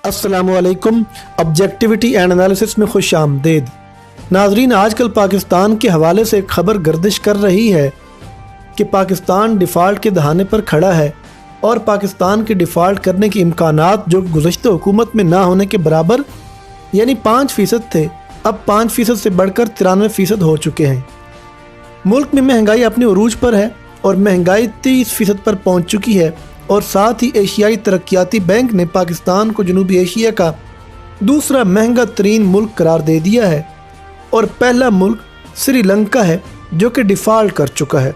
अस्सलाम वालेकुम। Objectivity and analysis में खुश आमदीद। नाजरीन, आजकल पाकिस्तान के हवाले से एक खबर गर्दिश कर रही है कि पाकिस्तान डिफ़ॉल्ट के दहाने पर खड़ा है और पाकिस्तान के डिफ़ॉल्ट करने के इम्कानात जो गुज़श्ता हुकूमत में ना होने के बराबर यानी 5% थे, अब 5% से बढ़कर 93% हो चुके हैं। मुल्क में महंगाई अपने उरूज पर है और महंगाई 30% पर पहुँच चुकी है और साथ ही एशियाई तरक्याती बैंक ने पाकिस्तान को जनूबी एशिया का दूसरा महंगा तरीन मुल्क करार दे दिया है और पहला मुल्क श्रीलंका है जो कि डिफ़ॉल्ट कर चुका है।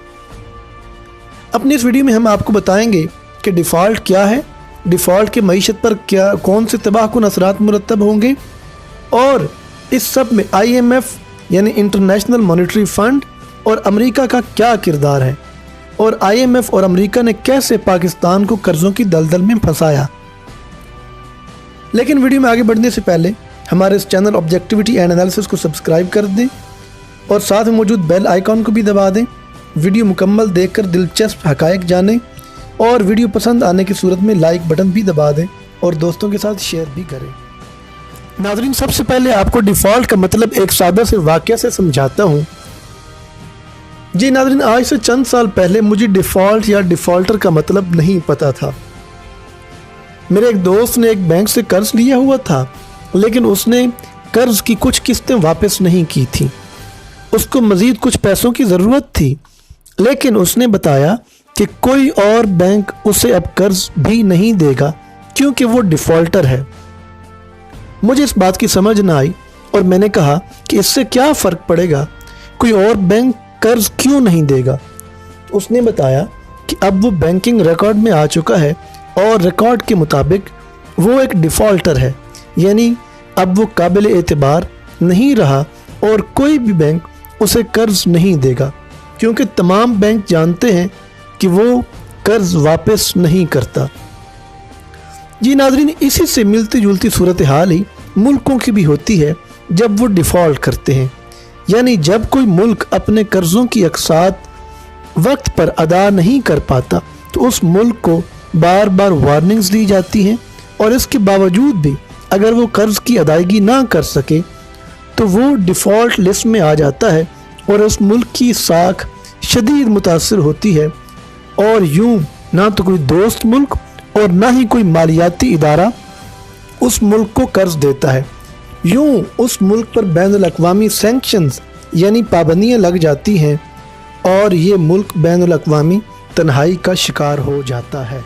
अपनी इस वीडियो में हम आपको बताएंगे कि डिफ़ॉल्ट क्या है, डिफ़ॉल्ट के मईशत पर कौन से तबाहकुन असरात मुरतब होंगे और इस सब में IMF यानी इंटरनेशनल मॉनेटरी फ़ंड और अमेरिका का क्या किरदार है और IMF और अमेरिका ने कैसे पाकिस्तान को कर्ज़ों की दलदल में फंसाया। लेकिन वीडियो में आगे बढ़ने से पहले हमारे इस चैनल ऑब्जेक्टिविटी एंड एनालिसिस को सब्सक्राइब कर दें और साथ में मौजूद बेल आइकॉन को भी दबा दें। वीडियो मुकम्मल देखकर दिलचस्प हक़ाइक़ जानें और वीडियो पसंद आने की सूरत में लाइक बटन भी दबा दें और दोस्तों के साथ शेयर भी करें। नाज़रीन, सबसे पहले आपको डिफ़ॉल्ट का मतलब एक सादा से वाक़या से समझाता हूँ। जी नाज़रीन, आज से चंद साल पहले मुझे डिफ़ॉल्ट या डिफ़ॉल्टर का मतलब नहीं पता था। मेरे एक दोस्त ने एक बैंक से कर्ज़ लिया हुआ था, लेकिन उसने कर्ज़ की कुछ किस्तें वापस नहीं की थी। उसको मज़ीद कुछ पैसों की ज़रूरत थी, लेकिन उसने बताया कि कोई और बैंक उसे अब कर्ज़ भी नहीं देगा क्योंकि वो डिफ़ॉल्टर है। मुझे इस बात की समझ ना आई और मैंने कहा कि इससे क्या फ़र्क पड़ेगा, कोई और बैंक कर्ज़ क्यों नहीं देगा। उसने बताया कि अब वो बैंकिंग रिकॉर्ड में आ चुका है और रिकॉर्ड के मुताबिक वो एक डिफ़ॉल्टर है, यानी अब वो काबिल एतबार नहीं रहा और कोई भी बैंक उसे कर्ज़ नहीं देगा क्योंकि तमाम बैंक जानते हैं कि वो कर्ज़ वापस नहीं करता। जी नाज़रीन, इसी से मिलती जुलती सूरत हाल ही मुल्कों की भी होती है जब वो डिफ़ॉल्ट करते हैं, यानी जब कोई मुल्क अपने कर्ज़ों की अक़सात वक्त पर अदा नहीं कर पाता तो उस मुल्क को बार बार वार्निंग्स दी जाती हैं और इसके बावजूद भी अगर वो कर्ज़ की अदायगी ना कर सके तो वो डिफ़ॉल्ट लिस्ट में आ जाता है और उस मुल्क की साख शदीद मुतासर होती है और यूं ना तो कोई दोस्त मुल्क और ना ही कोई मालियाती इदारा उस मुल्क को कर्ज़ देता है। यूं उस मुल्क पर बैनुल-अक़वामी सैंक्शंस यानी पाबंदियाँ लग जाती हैं और ये मुल्क बैनुल-अक़वामी तन्हाई का शिकार हो जाता है।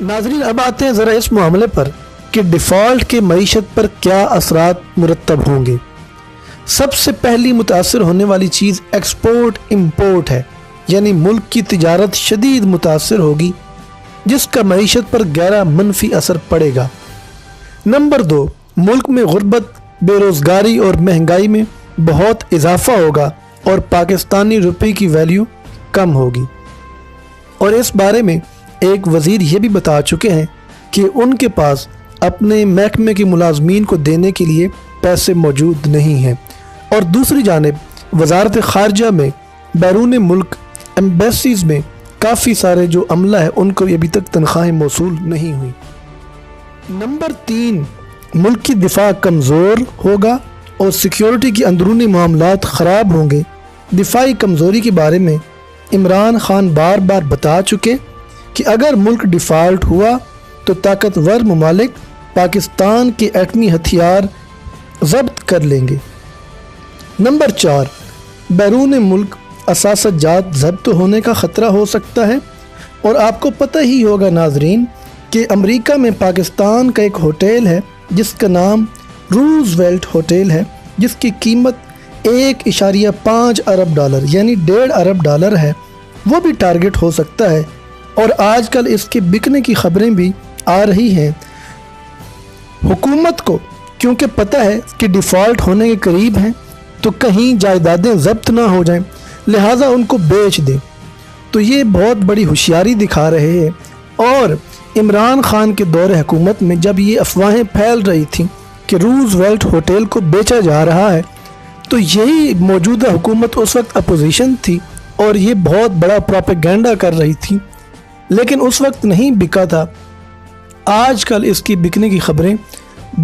नाज़रीन, अब आते हैं ज़रा इस मामले पर कि डिफ़ॉल्ट के मईशत पर क्या असरात मुरतब होंगे। सबसे पहली मुतासर होने वाली चीज़ एक्सपोर्ट इम्पोर्ट है, यानी मुल्क की तिजारत शदीद मुतासर होगी जिसका मईशत पर गहरा मनफी असर पड़ेगा। नंबर 2, मुल्क में गुर्बत, बेरोज़गारी और महंगाई में बहुत इजाफा होगा और पाकिस्तानी रुपये की वैल्यू कम होगी। और इस बारे में एक वज़ीर ये भी बता चुके हैं कि उनके पास अपने महकमे के मुलाजमीन को देने के लिए पैसे मौजूद नहीं हैं। और दूसरी जानिब वज़ारत ख़ारजा में बैरून मुल्क एम्बेसीज़ में काफ़ी सारे जो अमला है उनको अभी तक तनख्वाहें मौसूल नहीं हुई। नंबर 3, मुल्क की दिफा कमज़ोर होगा और सिक्योरिटी के अंदरूनी मामलात ख़राब होंगे। दिफाई कमज़ोरी के बारे में इमरान खान बार बार बता चुके कि अगर मुल्क डिफ़ॉल्ट हुआ तो ताकतवर ममालिक पाकिस्तान के एटमी हथियार ज़ब्त कर लेंगे। नंबर 4, बैरून मुल्क असासा जात ज़ब्त होने का ख़तरा हो सकता है। और आपको पता ही होगा नाजरीन कि अमेरिका में पाकिस्तान का एक होटल है जिसका नाम रूज़वेल्ट होटल है, जिसकी कीमत 1.5 अरब डॉलर यानी 1.5 अरब डॉलर है, वो भी टारगेट हो सकता है। और आजकल इसके बिकने की खबरें भी आ रही हैं। हुकूमत को क्योंकि पता है कि डिफ़ॉल्ट होने के करीब हैं तो कहीं जायदादें ज़ब्त ना हो जाएं, लिहाजा उनको बेच दें। तो ये बहुत बड़ी होशियारी दिखा रहे हैं। और इमरान खान के दौरे हुकूमत में जब ये अफवाहें फैल रही थी कि रूज़वेल्ट होटल को बेचा जा रहा है तो यही मौजूदा हुकूमत उस वक्त अपोजिशन थी और ये बहुत बड़ा प्रोपेगेंडा कर रही थी, लेकिन उस वक्त नहीं बिका था। آج کل اس کی بکنے کی خبریں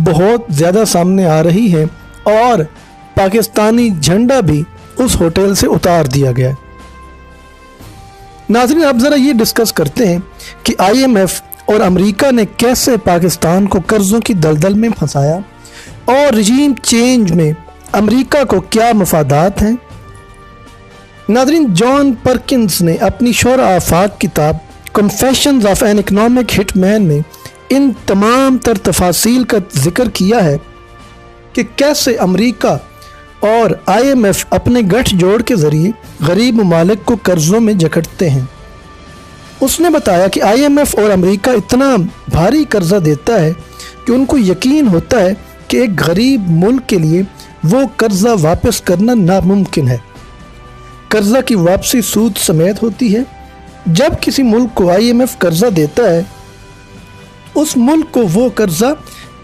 بہت زیادہ سامنے آ رہی ہیں اور پاکستانی جھنڈا بھی اس ہوٹل سے اتار دیا گیا ہے۔ ناظرین، اب ذرا یہ ڈسکس کرتے ہیں کہ IMF اور امریکہ نے کیسے پاکستان کو قرضوں کی دلدل میں پھنسایا اور رجیم چینج میں امریکہ کو کیا مفادات ہیں۔ ناظرین، جان پرکنز نے اپنی شورا آفاق کتاب کنفیشنز آف این اکنامک ہٹ مین میں ان تمام تر تفاصیل کا ذکر کیا ہے کہ کیسے امریکہ اور IMF اپنے گٹھ جوڑ کے ذریعے غریب ممالک کو قرضوں میں جکڑتے ہیں۔ اس نے بتایا کہ IMF اور امریکہ اتنا بھاری قرضہ دیتا ہے کہ ان کو یقین ہوتا ہے کہ ایک غریب ملک کے لیے وہ قرضہ واپس کرنا ناممکن ہے۔ قرضہ کی واپسی سود سمیت ہوتی ہے۔ جب کسی ملک کو IMF قرضہ دیتا ہے، اس ملک کو وہ قرضہ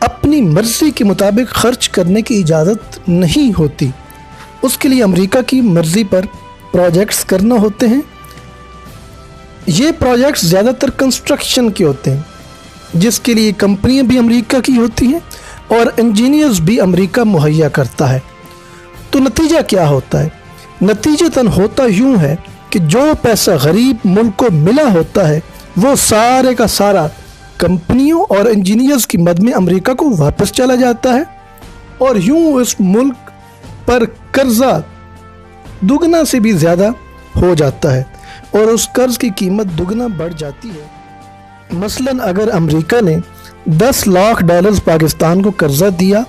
اپنی مرضی کے مطابق خرچ کرنے کی اجازت نہیں ہوتی۔ اس کے لیے امریکہ کی مرضی پر پروجیکٹس کرنا ہوتے ہیں۔ یہ پروجیکٹس زیادہ تر کنسٹرکشن کے ہوتے ہیں، جس کے لیے کمپنیاں بھی امریکہ کی ہوتی ہیں اور انجینئرز بھی امریکہ مہیا کرتا ہے۔ تو نتیجہ کیا ہوتا ہے؟ نتیجتاً ہوتا یوں ہے کہ جو پیسہ غریب ملک کو ملا ہوتا ہے وہ سارے کا سارا کمپنیوں اور انجینئرز کی مد میں امریکہ کو واپس چلا جاتا ہے، اور یوں اس ملک پر قرضہ دگنا سے بھی زیادہ ہو جاتا ہے اور اس قرض کی قیمت دگنا بڑھ جاتی ہے۔ مثلاً اگر امریکہ نے $10 لاکھ پاکستان کو قرضہ دیا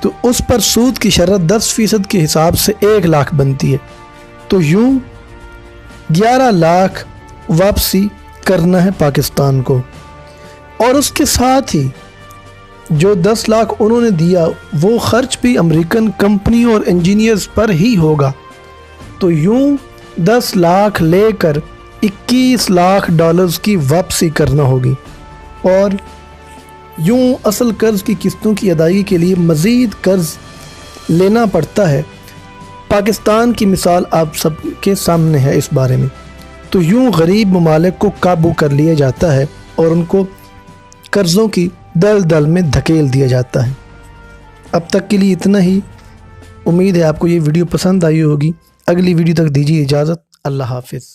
تو اس پر سود کی شرح 10% کے حساب سے 1 لاکھ بنتی ہے، تو یوں 11 لاکھ واپسی کرنا ہے پاکستان کو، اور اس کے ساتھ ہی جو 10 لاکھ انہوں نے دیا وہ خرچ بھی امریکن کمپنی اور انجینئرز پر ہی ہوگا، تو یوں 10 لاکھ لے کر $21 لاکھ کی واپسی کرنا ہوگی، اور یوں اصل قرض کی قسطوں کی ادائیگی کے لیے مزید قرض لینا پڑتا ہے۔ پاکستان کی مثال آپ سب کے سامنے ہے اس بارے میں۔ تو یوں غریب ممالک کو قابو کر لیا جاتا ہے اور ان کو قرضوں کی دلدل میں دھکیل دیا جاتا ہے۔ اب تک کے لیے اتنا ہی۔ امید ہے آپ کو یہ ویڈیو پسند آئی ہوگی۔ اگلی ویڈیو تک دیجیے اجازت۔ اللہ حافظ۔